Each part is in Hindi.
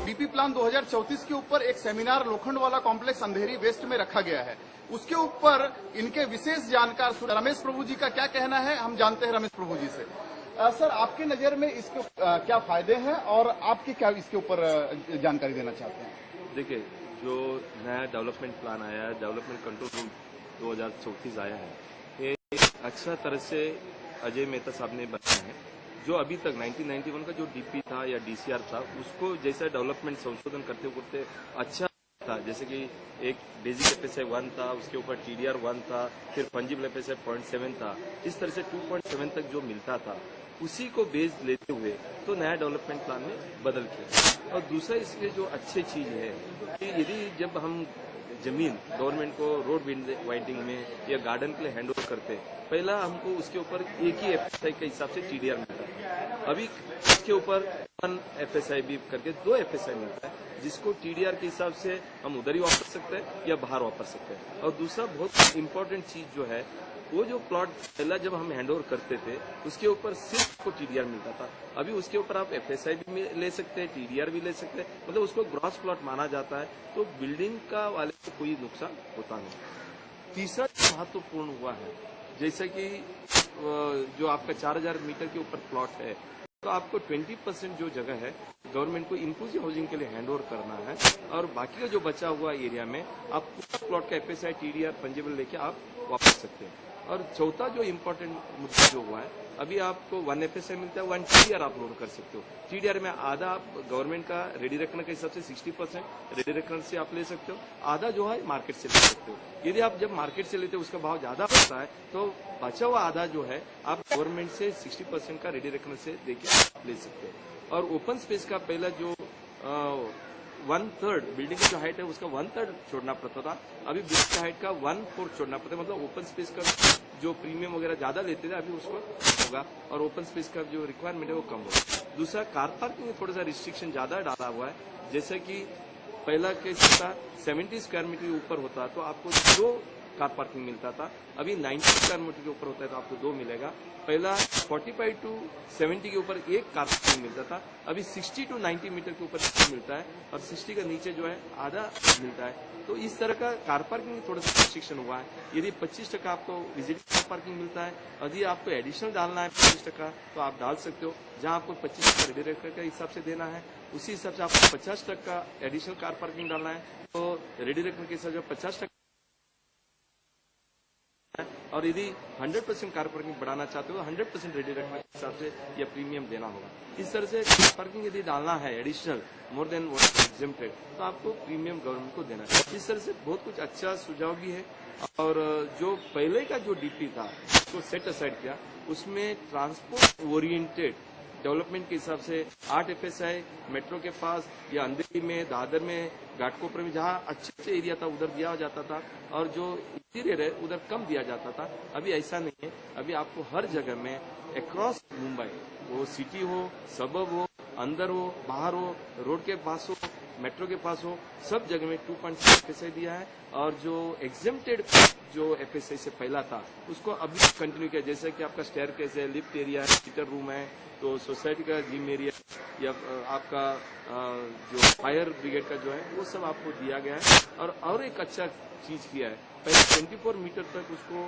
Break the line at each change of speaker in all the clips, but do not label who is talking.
डीपी प्लान 2034 के ऊपर एक सेमिनार लोखंड वाला कॉम्प्लेक्स अंधेरी वेस्ट में रखा गया है। उसके ऊपर इनके विशेष जानकार रमेश प्रभु जी का क्या कहना है, हम जानते हैं रमेश प्रभु जी से। सर, आपकी नजर में इसके क्या फायदे हैं और आपकी क्या इसके ऊपर जानकारी देना चाहते हैं?
देखिए, जो नया डेवलपमेंट प्लान आया है, डेवलपमेंट कंट्रोल रूम 2034 आया है, ये अच्छा तरह से अजय मेहता साहब ने बनाया है। जो अभी तक 1991 का जो डीपी था या डीसीआर था, उसको जैसा डेवलपमेंट संशोधन करते करते अच्छा था। जैसे कि एक बेसिक एफएसआई 1 था, उसके ऊपर टीडीआर 1 था, फिर फंजिबल एफएसआई 0.7 था। इस तरह से 2.7 तक जो मिलता था, उसी को बेस लेते हुए तो नया डेवलपमेंट प्लान में बदल किया। और दूसरा इसके जो अच्छी चीज है कि यदि जब हम जमीन गवर्नमेंट को रोड वाइडिंग में या गार्डन के लिए हैंड ओवर करते, पहला हमको उसके ऊपर एक ही एफएसआई के हिसाब से टीडीआर मिलता है। अभी इसके ऊपर 1 एफएसआई भी करके 2 एफएसआई मिलता है, जिसको टीडीआर के हिसाब से हम उधर ही वापर सकते हैं या बाहर वापर सकते हैं। और दूसरा बहुत इंपॉर्टेंट चीज जो है, वो जो प्लॉट पहला जब हम हैंड ओवर करते थे, उसके ऊपर सिर्फ को टीडीआर मिलता था। अभी उसके ऊपर आप एफएसआई भी ले सकते हैं, टीडीआर भी ले सकते हैं, मतलब उसको ग्रॉस प्लॉट माना जाता है। तो बिल्डिंग का वाले को कोई नुकसान होता नहीं। तीसरा महत्वपूर्ण हुआ है, जैसे कि जो आपका 4000 मीटर के ऊपर प्लॉट है, तो आपको 20% जो जगह है गवर्नमेंट को इंक्लूसिव हाउसिंग के लिए हैंड ओवर करना है, और बाकी का जो बचा हुआ एरिया में आप पूरा प्लॉट का एफएसआई, टीडीआर, फंजिबल लेके आप वापस सकते हैं। और चौथा जो इम्पोर्टेंट मुद्दा जो हुआ है, अभी आपको 1 एफएसआई मिलता है, 1 टीडीआर आप लोड कर सकते हो। टीडीआर में आधा आप गवर्नमेंट का रेडी रखने के हिसाब से 60% रेडी रखने से आप ले सकते हो, आधा जो है मार्केट से ले सकते हो। यदि आप जब मार्केट से लेते हो उसका भाव ज्यादा पड़ता है, तो बचा हुआ आधा जो है आप गवर्नमेंट से 60% का रेडी रखने से देके ले सकते हो। और ओपन स्पेस का पहला जो 1/3 बिल्डिंग की जो हाइट है उसका 1/3 छोड़ना पड़ता था, अभी बिल्डिंग की हाइट का 1/4 छोड़ना पड़ता है। मतलब ओपन स्पेस का जो प्रीमियम वगैरह ज्यादा लेते थे, अभी उसको होगा, और ओपन स्पेस का जो रिक्वायरमेंट है वो कम होगा। दूसरा, कार पार्किंग में थोड़ा सा रिस्ट्रिक्शन ज्यादा डाला हुआ है। जैसे कि पहला केस था 70 स्क्वायर मीटर के ऊपर होता तो आपको 2 कार पार्किंग मिलता था, अभी 90 स्क्वायर मीटर के ऊपर होता है तो आपको 2 मिलेगा। पहला 45 to 70 के ऊपर 1 कार पार्किंग मिलता था, अभी 60 to 90 मीटर के ऊपर मिलता है, और 60 के नीचे जो है आधा मिलता है। तो इस तरह का कार पार्किंग में थोड़ा सा प्रशिक्षण हुआ है। यदि 25% आपको विजिटिंग कार पार्किंग मिलता है, यदि आपको एडिशनल डालना है 25% तो आप डाल सकते हो। जहां आपको 25% रेडी रेखा के हिसाब से देना है, उसी हिसाब से आपको 50% एडिशनल कार पार्किंग डालना है, तो रेडी रेखा के हिसाब से 50%। और यदि 100% कार पार्किंग बढ़ाना चाहते हो तो 100% रेडी रखने के हिसाब से यह प्रीमियम देना होगा। इस तरह से कार पार्किंग यदि डालना है additional more than what exempted तो आपको प्रीमियम गवर्नमेंट को देना है। इस तरह से बहुत कुछ अच्छा सुझाव भी है। और जो पहले का जो डीपी था उसको सेट असाइड किया, उसमें ट्रांसपोर्ट ओरिएंटेड डेवलपमेंट के हिसाब से 8 FSI मेट्रो के पास या अंधेरी में, दादर में, घाटकोपर में जहाँ अच्छे एरिया था उधर दिया जाता था, और जो इंटीरियर है उधर कम दिया जाता था। अभी ऐसा नहीं है। अभी आपको हर जगह में अक्रॉस मुंबई, वो सिटी हो, सबब हो, अंदर हो, बाहर हो, रोड के पास हो, मेट्रो के पास हो, सब जगह में 2.6 FSI दिया है। और जो एग्जेम्प्टेड जो FSI से पहला था उसको अभी कंटिन्यू किया, जैसे कि आपका स्टेयरकेस है, लिफ्ट एरिया है, हीटर रूम है, तो सोसाइटी का जिम एरिया या आपका जो फायर ब्रिगेड का जो है वो सब आपको दिया गया है। और एक अच्छा चीज किया है, पहले 24 मीटर तक उसको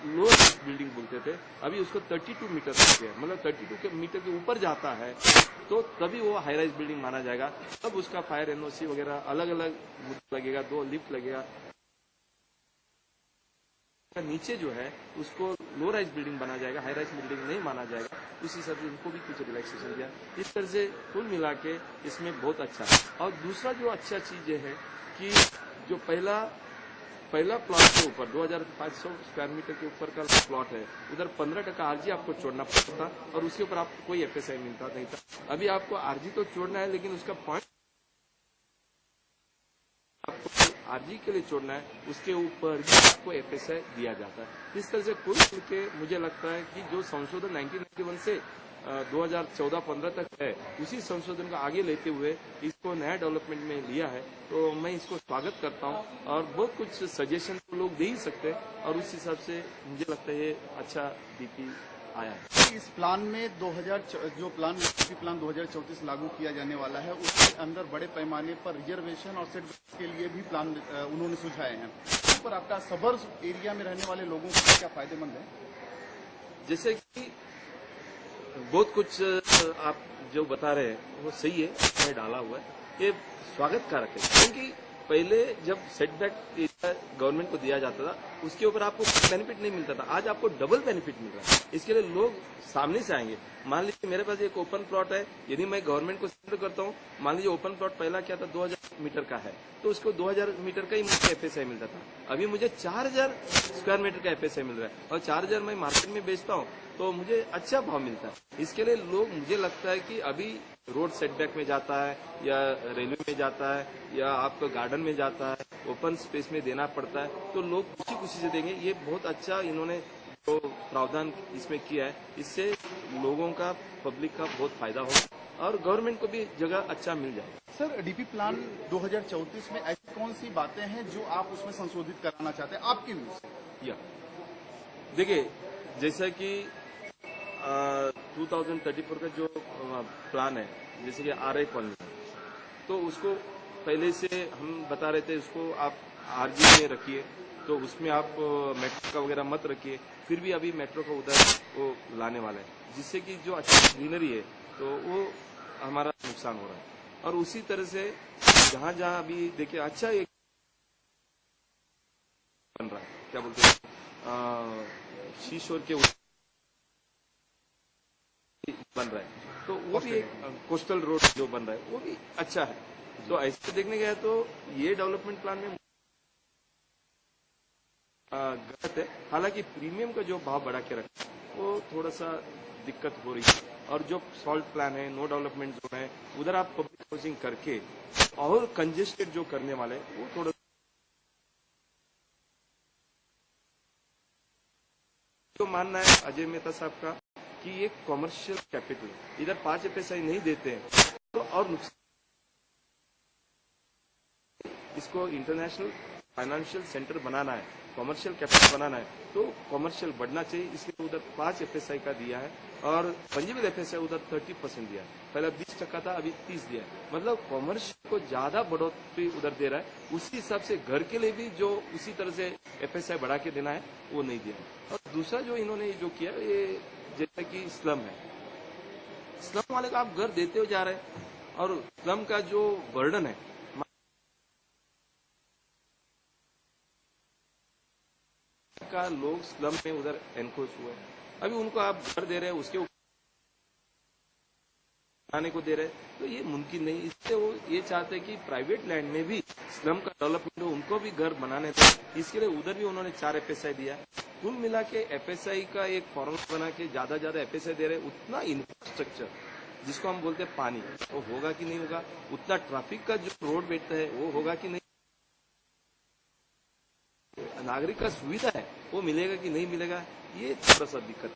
लोअर बिल्डिंग बोलते थे, अभी उसको 32 मीटर तक है, मतलब 32 मीटर के ऊपर जाता है तो तभी वो हाई राइज बिल्डिंग माना जाएगा। तब उसका फायर NOC वगैरह अलग अलग लगेगा, 2 लिफ्ट लगेगा। नीचे जो है उसको लो राइज बिल्डिंग बना जाएगा, हाई राइज बिल्डिंग नहीं माना जाएगा। उसी हिसाब से उनको भी कुछ रिलैक्सेशन दिया। इस तरह से कुल मिला के इसमें बहुत अच्छा है। और दूसरा जो अच्छा चीज ये है कि जो पहला प्लॉट के ऊपर 2500 स्क्वायर मीटर के ऊपर का प्लॉट है, उधर 15% RG आपको छोड़ना पड़ता था और उसके ऊपर आपको कोई FSI मिलता नहीं था। अभी आपको RG तो छोड़ना है, लेकिन उसका पॉइंट आपको RG के लिए छोड़ना है, उसके ऊपर भी आपको FSI दिया जाता है। इस तरह से कुल मिलकर मुझे लगता है कि जो संशोधन 1991 से 2014-15 तक है, उसी संशोधन को आगे लेते हुए इसको नया डेवलपमेंट में लिया है, तो मैं इसको स्वागत करता हूं। और बहुत कुछ सजेशन तो लोग दे ही सकते हैं, और उस हिसाब से मुझे लगता है ये अच्छा डीपी आया है।
इस प्लान में 2000 जो प्लान 2034 लागू किया जाने वाला है, उसके अंदर बड़े पैमाने पर रिजर्वेशन और सेटबैक के लिए भी प्लान उन्होंने सुझाए हैं। उस पर आपका सबर्स एरिया में रहने वाले लोगों को क्या फायदेमंद है?
जैसे कि बहुत कुछ आप जो बता रहे हैं वो सही है, मैं डाला हुआ है, ये स्वागत कारक है। क्योंकि पहले जब सेटबैक गवर्नमेंट को दिया जाता था उसके ऊपर आपको बेनिफिट नहीं मिलता था, आज आपको डबल बेनिफिट मिल रहा है। इसके लिए लोग सामने से आएंगे। मान लीजिए मेरे पास एक ओपन प्लॉट है, यदि मैं गवर्नमेंट को सेंड करता हूँ, मान लीजिए ओपन प्लॉट पहला क्या था 2000 मीटर का है, तो उसको 2000 मीटर का ही मुझे FSI मिलता था। अभी मुझे 4000 स्क्वायर मीटर का FSI मिल रहा है, और 4000 मैं मार्केट में बेचता हूँ तो मुझे अच्छा भाव मिलता है। इसके लिए लोग, मुझे लगता है कि अभी रोड सेटबैक में जाता है या रेलवे में जाता है या आपको गार्डन में जाता है, ओपन स्पेस में देना पड़ता है, तो लोग खुशी से देंगे। ये बहुत अच्छा इन्होंने जो प्रावधान इसमें किया है, इससे लोगों का, पब्लिक का बहुत फायदा होगा और गवर्नमेंट को भी जगह अच्छा मिल जाएगा।
सर, डीपी प्लान 2034 में ऐसी कौन सी बातें हैं जो आप उसमें संशोधित कराना चाहते हैं आपकी व्यू से?
या देखिए, जैसा कि 2034 का जो प्लान है, जैसे कि RI कॉलोनी, तो उसको पहले से हम बता रहे थे उसको आप RG में रखिए, तो उसमें आप मेट्रो का वगैरह मत रखिए। फिर भी अभी मेट्रो का उधर वो लाने वाला है, जिससे कि जो अच्छी ग्रीनरी है तो वो हमारा नुकसान हो रहा है। और उसी तरह से जहां जहां अभी देखिए अच्छा एक बन रहा है, क्या बोलते हैं, शीशोर के बन रहा है, तो वो भी एक कोस्टल रोड जो बन रहा है वो भी अच्छा है। तो ऐसे देखने गया तो ये डेवलपमेंट प्लान में गलत है। हालांकि प्रीमियम का जो भाव बढ़ा के रखा वो थोड़ा सा दिक्कत हो रही है। और जो सॉल्ट प्लान है, नो डेवलपमेंट जोन है, उधर आप पब्लिक हाउसिंग करके और कंजेस्टेड जो करने वाले वो थोड़ा तो मानना है अजय मेहता साहब का कि ये कॉमर्शियल कैपिटल, इधर 5 FSI नहीं देते हैं तो और नुकसान। इसको इंटरनेशनल फाइनेंशियल सेंटर बनाना है, कॉमर्शियल कैपिटल बनाना है, तो कॉमर्शियल बढ़ना चाहिए, इसलिए उधर 5 FSI का दिया है। और पंजीबल एफएसआई उधर 30% दिया। पहले 20% था, अभी 30 दिया। मतलब कॉमर्शियल को ज्यादा बढ़ोतरी उधर दे रहा है। उसी हिसाब से घर के लिए भी जो उसी तरह से एफएसआई बढ़ा के देना है वो नहीं दिया। और दूसरा जो इन्होंने जो किया, ये जैसा कि स्लम है, स्लम वाले का आप घर देते हो जा रहे हैं और स्लम का जो बर्डन है का, लोग स्लम में उधर एनक्रोच हुए। अभी उनको आप घर दे रहे हैं, उसके ऊपर बनाने को दे रहे हैं, तो ये मुमकिन नहीं। इससे वो ये चाहते हैं कि प्राइवेट लैंड में भी स्लम का डेवलपमेंट हो, उनको भी घर बनाने थे। इसके लिए उधर भी उन्होंने 4 एफएसआई दिया। कुल मिला के एफएसआई का एक फॉर्मूला बना के ज्यादा एफएसआई दे रहे, उतना इंफ्रास्ट्रक्चर जिसको हम बोलते हैं पानी, वो होगा कि नहीं होगा, उतना ट्रैफिक का जो रोड बैठता है वो होगा कि नहीं, नागरिक का सुविधा है वो मिलेगा कि नहीं मिलेगा, ये थोड़ा सा दिक्कत।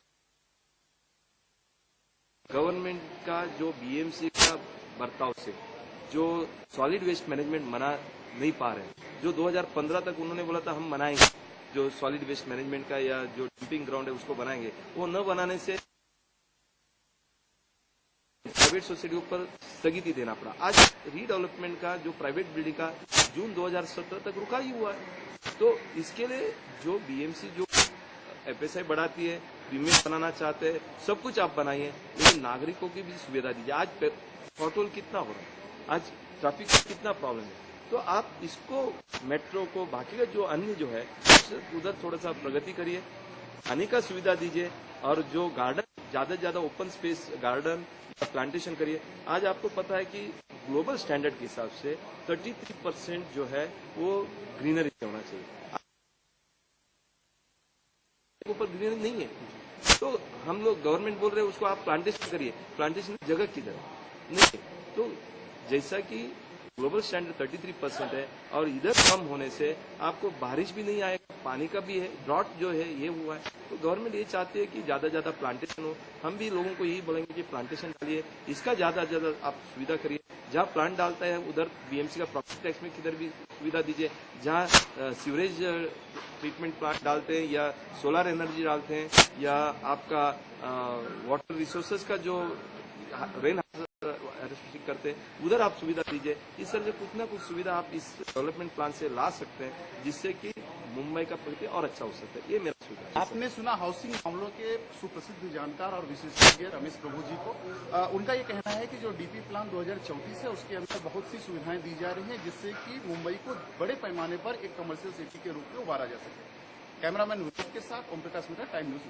गवर्नमेंट का जो बीएमसी का बर्ताव से जो सॉलिड वेस्ट मैनेजमेंट मना नहीं पा रहे हैं, जो 2015 तक उन्होंने बोला था हम बनाएंगे, जो सॉलिड वेस्ट मैनेजमेंट का या जो डंपिंग ग्राउंड है उसको बनाएंगे, वो न बनाने से प्राइवेट सोसाइटी ऊपर स्थगिति देना पड़ा। आज रीडेवलपमेंट का जो प्राइवेट बिल्डिंग का जून 2017 तक रुका ही हुआ है। तो इसके लिए जो बीएमसी जो एफएसआई बढ़ाती है, प्रीमियम बनाना चाहते हैं, सब कुछ आप बनाइए, लेकिन नागरिकों की भी सुविधा दीजिए। आज पेट्रोल कितना हो रहा है, आज ट्रैफिक का कितना प्रॉब्लम है, तो आप इसको मेट्रो को बाकी का जो अन्य जो है उधर थोड़ा सा प्रगति करिए, आने का सुविधा दीजिए। और जो गार्डन ज्यादा से ज्यादा ओपन स्पेस गार्डन प्लांटेशन करिए। आज आपको पता है कि ग्लोबल स्टैंडर्ड के हिसाब से 33% जो है वो ग्रीनरी होना चाहिए, ऊपर ग्रीनरी नहीं है। तो हम लोग गवर्नमेंट बोल रहे हैं उसको आप प्लांटेशन करिए, प्लांटेशन की जगह किधर नहीं है। तो जैसा कि ग्लोबल स्टैंडर्ड 33% है और इधर कम होने से आपको बारिश भी नहीं आएगा, पानी का भी है, ड्रॉट जो है ये हुआ है। तो गवर्नमेंट ये चाहती है कि ज्यादा ज्यादा प्लांटेशन हो। हम भी लोगों को यही बोलेंगे कि प्लांटेशन डालिए, इसका ज्यादा ज्यादा आप सुविधा करिए। जहाँ प्लांट डालता है उधर बीएमसी का प्रॉपर्टी टैक्स में किधर भी सुविधा दीजिए। जहाँ सीवरेज ट्रीटमेंट प्लांट डालते हैं या सोलर एनर्जी डालते हैं या आपका वाटर रिसोर्सेज का जो रेन करते हैं उधर आप सुविधा दीजिए। इस तरह से कुछ ना कुछ सुविधा आप इस डेवलपमेंट प्लान से ला सकते हैं, जिससे कि मुंबई का प्रगति और अच्छा हो सकता है। ये मेरा सुविधा है।
आपने सुना हाउसिंग मामलों के सुप्रसिद्ध जानकार और विशेषज्ञ रमेश प्रभु जी को। उनका ये कहना है कि जो डीपी प्लान 2034 है उसके अंदर बहुत सी सुविधाएं दी जा रही हैं, जिससे कि मुंबई को बड़े पैमाने पर एक कमर्शियल सिटी के रूप में उभारा जा सके। कैमरामैन विवेक के साथ ओम प्रकाश मिश्रा, टाइम न्यूज।